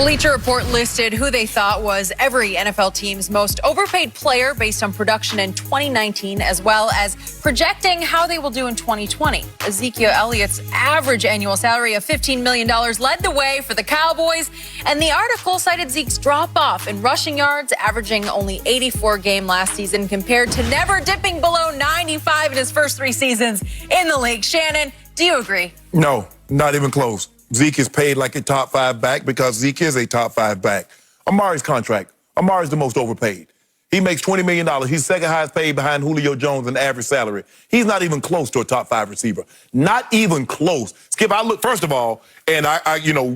Bleacher Report listed who they thought was every NFL team's most overpaid player based on production in 2019, as well as projecting how they will do in 2020. Ezekiel Elliott's average annual salary of $15 million led the way for the Cowboys, and the article cited Zeke's drop-off in rushing yards, averaging only 84 a game last season compared to never dipping below 95 in his first 3 seasons in the league. Shannon, do you agree? No, not even close. Zeke is paid like a top 5 back because Zeke is a top 5 back. Amari's contract. Amari's the most overpaid. He makes $20 million. He's second highest paid behind Julio Jones in average salary. He's not even close to a top 5 receiver. Not even close. Skip, I look, first of all, and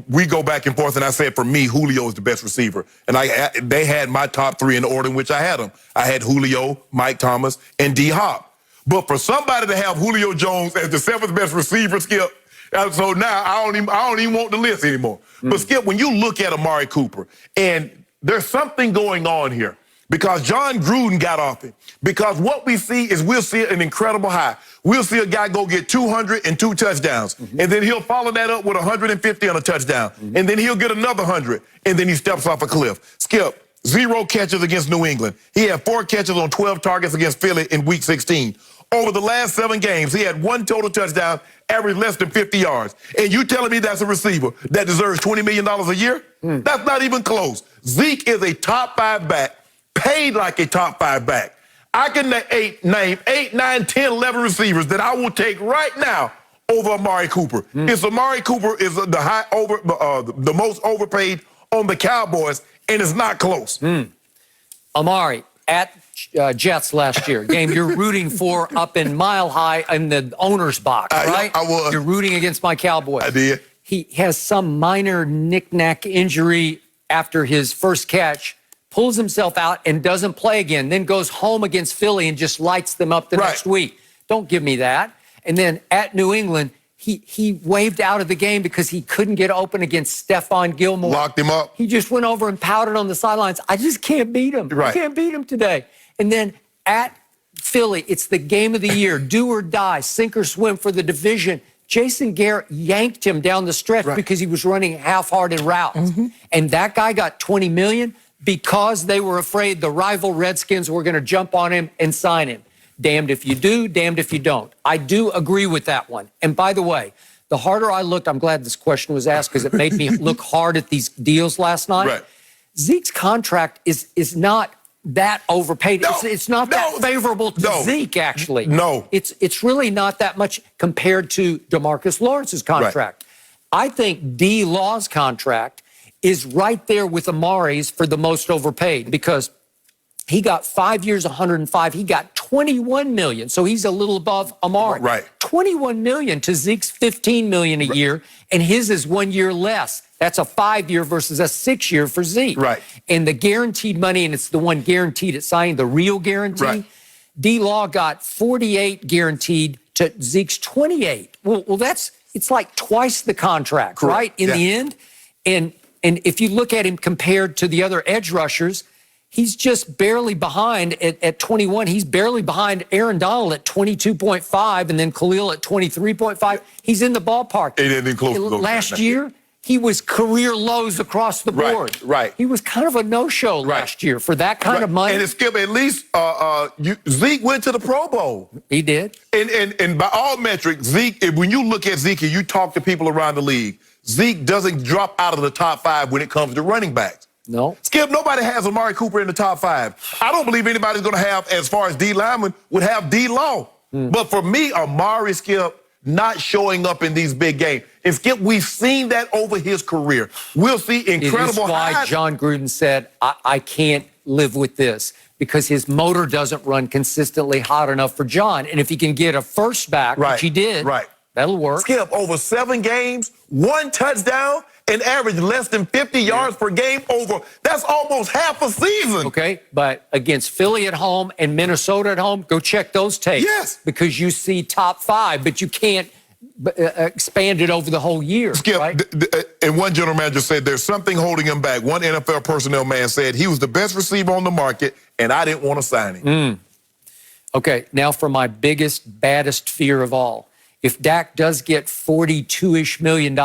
we go back and forth, and I said for me, Julio is the best receiver. And they had my top 3 in the order in which I had them. I had Julio, Mike Thomas, and D Hop. But for somebody to have Julio Jones as the 7th best receiver, Skip, so now I don't even want the list anymore. But Skip, when you look at Amari Cooper, and there's something going on here because John Gruden got off it. Because what we see is we'll see an incredible high. We'll see a guy go get 202 touchdowns, and then he'll follow that up with 150 on a touchdown, and then he'll get another 100, and then he steps off a cliff. Skip, 0 catches against New England. He had 4 catches on 12 targets against Philly in Week 16. Over the last 7 games, he had 1 total touchdown, averaged less than 50 yards. And you telling me that's a receiver that deserves $20 million a year? That's not even close. Zeke is a top 5 back, paid like a top 5 back. I can name 8, 9, 10, 11 receivers that I will take right now over Amari Cooper. It's Amari Cooper is the most overpaid on the Cowboys, and it's not close. Amari, at Jets last year, game you're rooting for up in Mile High in the owner's box, right? I was. You're rooting against my Cowboys. I did. He has some minor knick-knack injury after his first catch, pulls himself out and doesn't play again, then goes home against Philly and just lights them up the next week. Don't give me that. And then at New England, he waved out of the game because he couldn't get open against Stephon Gilmore. Locked him up. He just went over and pouted on the sidelines. I just can't beat him. I can't beat him today. And then at Philly, it's the game of the year. Do or die, sink or swim for the division. Jason Garrett yanked him down the stretch because he was running half-hearted routes. And that guy got $20 million because they were afraid the rival Redskins were going to jump on him and sign him. Damned if you do, damned if you don't. I do agree with that one. And by the way, the harder I looked, I'm glad this question was asked because it made me look hard at these deals last night. Zeke's contract is not that overpaid. It's not that favorable to Zeke, actually. It's really not that much compared to DeMarcus Lawrence's contract. I think D. Law's contract is right there with Amari's for the most overpaid because he got 5 years, 105. He got $21 million, so he's a little above Amari. $21 million to Zeke's $15 million a year, and his is 1 year less. That's a 5-year versus a 6-year for Zeke. And the guaranteed money, and it's the one guaranteed at signing, the real guarantee, D-Law got 48 guaranteed to Zeke's 28. Well, it's like twice the contract, right, in the end? And if you look at him compared to the other edge rushers, he's just barely behind at 21. He's barely behind Aaron Donald at 22.5 and then Khalil at 23.5. He's in the ballpark. He didn't close last year, he was career lows across the board. He was kind of a no-show last year for that kind of money. And it's Skip, at least Zeke went to the Pro Bowl. He did. And by all metrics, Zeke, when you look at Zeke and you talk to people around the league, Zeke doesn't drop out of the top 5 when it comes to running backs. No. Skip, nobody has Amari Cooper in the top 5. I don't believe anybody's going to have, as far as D lineman, would have D Law. But for me, Amari, Skip, not showing up in these big games. And Skip, we've seen that over his career. We'll see incredible highs. It is why John Gruden said, I can't live with this because his motor doesn't run consistently hot enough for John. And if he can get a first back, which he did, that'll work. Skip, over 7 games, 1 touchdown, and average less than 50 yards per game over. That's almost half a season. Okay, but against Philly at home and Minnesota at home, go check those tapes. Because you see top 5, but you can't expand it over the whole year. Skip, and one general manager said there's something holding him back. One NFL personnel man said he was the best receiver on the market, and I didn't want to sign him. Okay, now for my biggest, baddest fear of all. if Dak does get $42-ish million,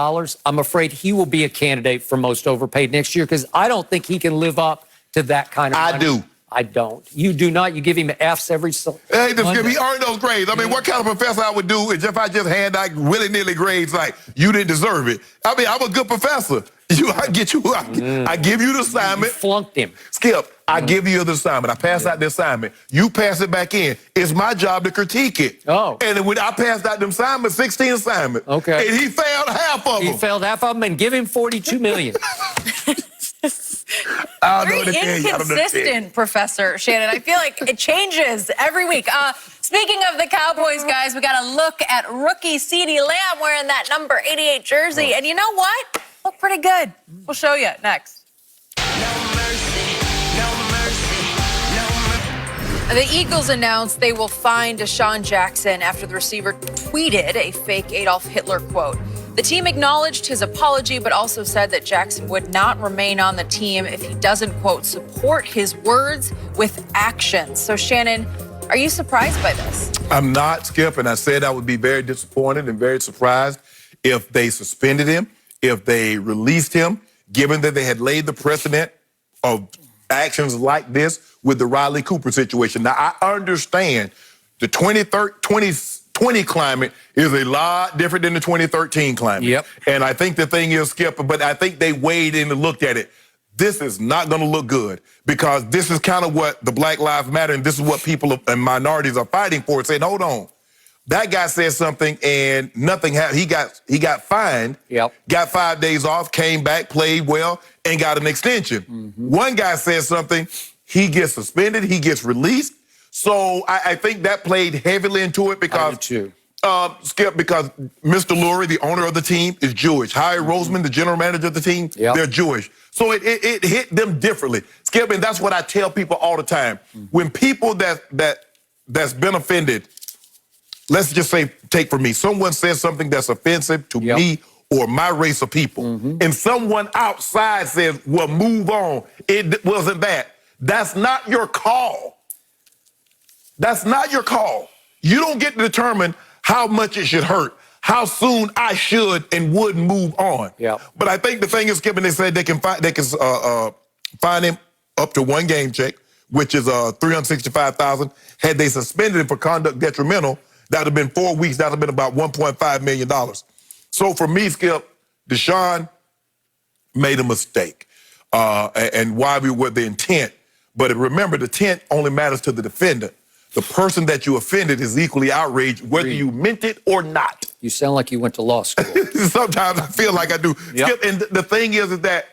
I'm afraid he will be a candidate for most overpaid next year because I don't think he can live up to that kind of money. I do. I don't. You do not. You give him Fs every Hey, he earned those grades. I mean, what kind of professor I would do is if I just hand out willy-nilly grades like, you didn't deserve it. I mean, I'm a good professor. I give you the assignment. You flunked him. Skip, I give you the assignment. I pass out the assignment. You pass it back in. It's my job to critique it. Oh. And when I passed out the assignment, 16 assignments. Okay. And he failed half of them. He failed half of them and give him $42 million. Very inconsistent, Professor Shannon. I feel like it changes every week. Speaking of the Cowboys, guys, we got to look at rookie CeeDee Lamb wearing that number 88 jersey. And you know what? Look pretty good. We'll show you next. The Eagles announced they will fine Deshaun Jackson after the receiver tweeted a fake Adolf Hitler quote. The team acknowledged his apology, but also said that Jackson would not remain on the team if he doesn't, quote, support his words with actions. So, Shannon, are you surprised by this? I'm not, Skip, and I said I would be very disappointed and very surprised if they suspended him, if they released him, given that they had laid the precedent of actions like this with the Riley Cooper situation. Now, I understand the 2020 climate is a lot different than the 2013 climate. Yep. And I think the thing is, Skip, but I think they weighed in and looked at it. This is not going to look good because this is kind of what the Black Lives Matter and this is what people and minorities are fighting for, saying, hold on. That guy said something and nothing happened. He got fined, got 5 days off, came back, played well, and got an extension. One guy said something, he gets suspended, he gets released. So I think that played heavily into it because, Skip, because Mr. Lurie, the owner of the team, is Jewish. Howie Roseman, the general manager of the team, they're Jewish. So it hit them differently. Skip, and that's what I tell people all the time. When people that's been offended, let's just say, take for me, someone says something that's offensive to me or my race of people, and someone outside says, well, move on. It wasn't that. That's not your call. That's not your call. You don't get to determine how much it should hurt, how soon I should and would move on. But I think the thing is, Skip, and they said they can fine him up to one game check, which is $365,000. Had they suspended him for conduct detrimental, that would have been 4 weeks. That would have been about $1.5 million. So for me, Skip, Deshaun made a mistake. And why we were the intent. But remember, the intent only matters to the defendant. The person that you offended is equally outraged, whether you meant it or not. You sound like you went to law school. Sometimes I feel like I do. Skip, and the thing is that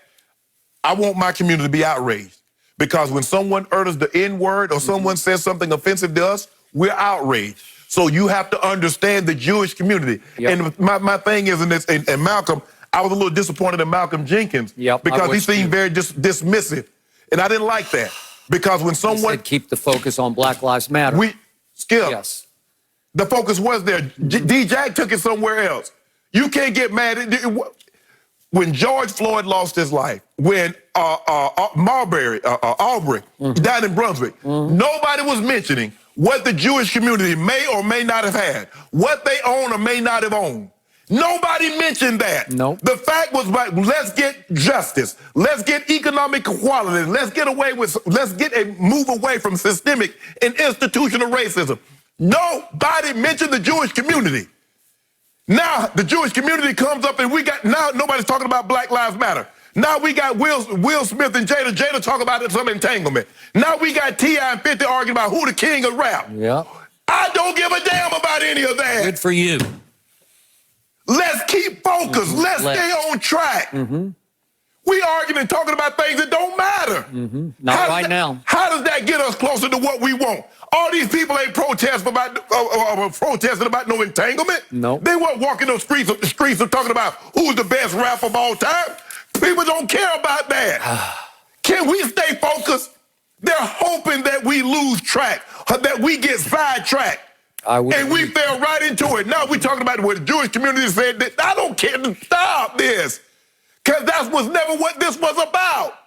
I want my community to be outraged. Because when someone utters the N-word or someone says something offensive to us, we're outraged. So you have to understand the Jewish community. And my thing is, and Malcolm, I was a little disappointed in Malcolm Jenkins because he seemed very dismissive. And I didn't like that. Because when someone... Said keep the focus on Black Lives Matter. Skip, the focus was there. D-Jack took it somewhere else. You can't get mad at... When George Floyd lost his life, when Aubrey died in Brunswick, nobody was mentioning what the Jewish community may or may not have had, what they own or may not have owned. Nobody mentioned that. The fact was, let's get justice. Let's get economic equality. Let's get a move away from systemic and institutional racism. Nobody mentioned the Jewish community. Now the Jewish community comes up and now nobody's talking about Black Lives Matter. Now we got Will Smith and Jada talking about some entanglement. Now we got T.I. and 50 arguing about who the king of rap. I don't give a damn about any of that. Good for you. Let's keep focused. Let's stay on track. We arguing and talking about things that don't matter. Not right now. How does that get us closer to what we want? All these people ain't protesting about no entanglement. They weren't walking those streets of talking about who's the best rapper of all time. People don't care about that. Can we stay focused? They're hoping that we lose track, that we get sidetracked. And we fell right into it. Now we're talking about what the Jewish community said. That I don't care to stop this. Because that was never what this was about.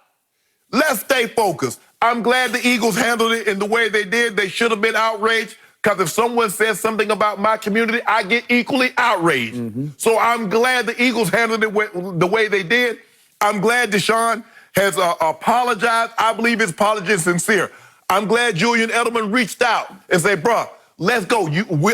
Let's stay focused. I'm glad the Eagles handled it in the way they did. They should have been outraged. Because if someone says something about my community, I get equally outraged. So I'm glad the Eagles handled it the way they did. I'm glad Deshaun has apologized. I believe his apology is sincere. I'm glad Julian Edelman reached out and said, bruh, let's go.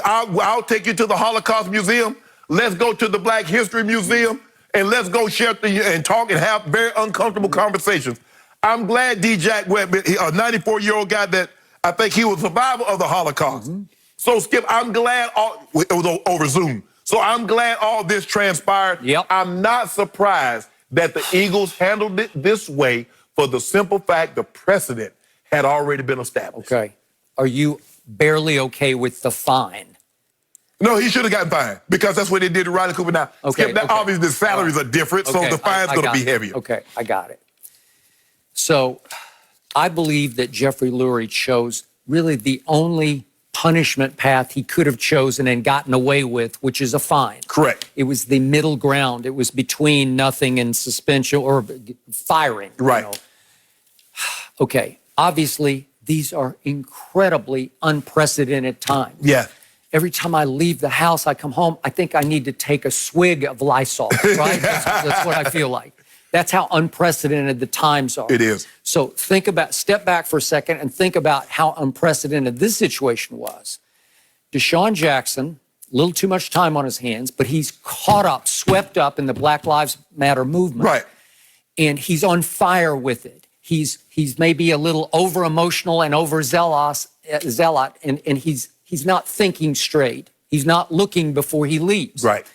I'll take you to the Holocaust Museum. Let's go to the Black History Museum. And let's go share and talk and have very uncomfortable conversations. I'm glad D-Jack Webb, a 94-year-old guy that I think he was a survivor of the Holocaust. So, Skip, I'm glad it was over Zoom. So I'm glad all this transpired. I'm not surprised that the Eagles handled it this way for the simple fact the precedent had already been established. Okay. Are you barely okay with the fine? No, he should have gotten fined because that's what they did to Riley Cooper. Now, Okay, Skip, obviously the salaries are different, so the fine's going to be heavier. Okay, I got it. So I believe that Jeffrey Lurie chose really the only punishment path he could have chosen and gotten away with, which is a fine. Correct. It was the middle ground. It was between nothing and suspension or firing. Right. You know. Okay, obviously, these are incredibly unprecedented times. Yeah. Every time I leave the house, I come home, I think I need to take a swig of Lysol, right? That's what I feel like. That's how unprecedented the times are. It is. So step back for a second and think about how unprecedented this situation was. Deshaun Jackson, a little too much time on his hands, but he's caught up, swept up in the Black Lives Matter movement. Right. And he's on fire with it. He's maybe a little over-emotional and overzealous, and he's not thinking straight. He's not looking before he leaves. Right.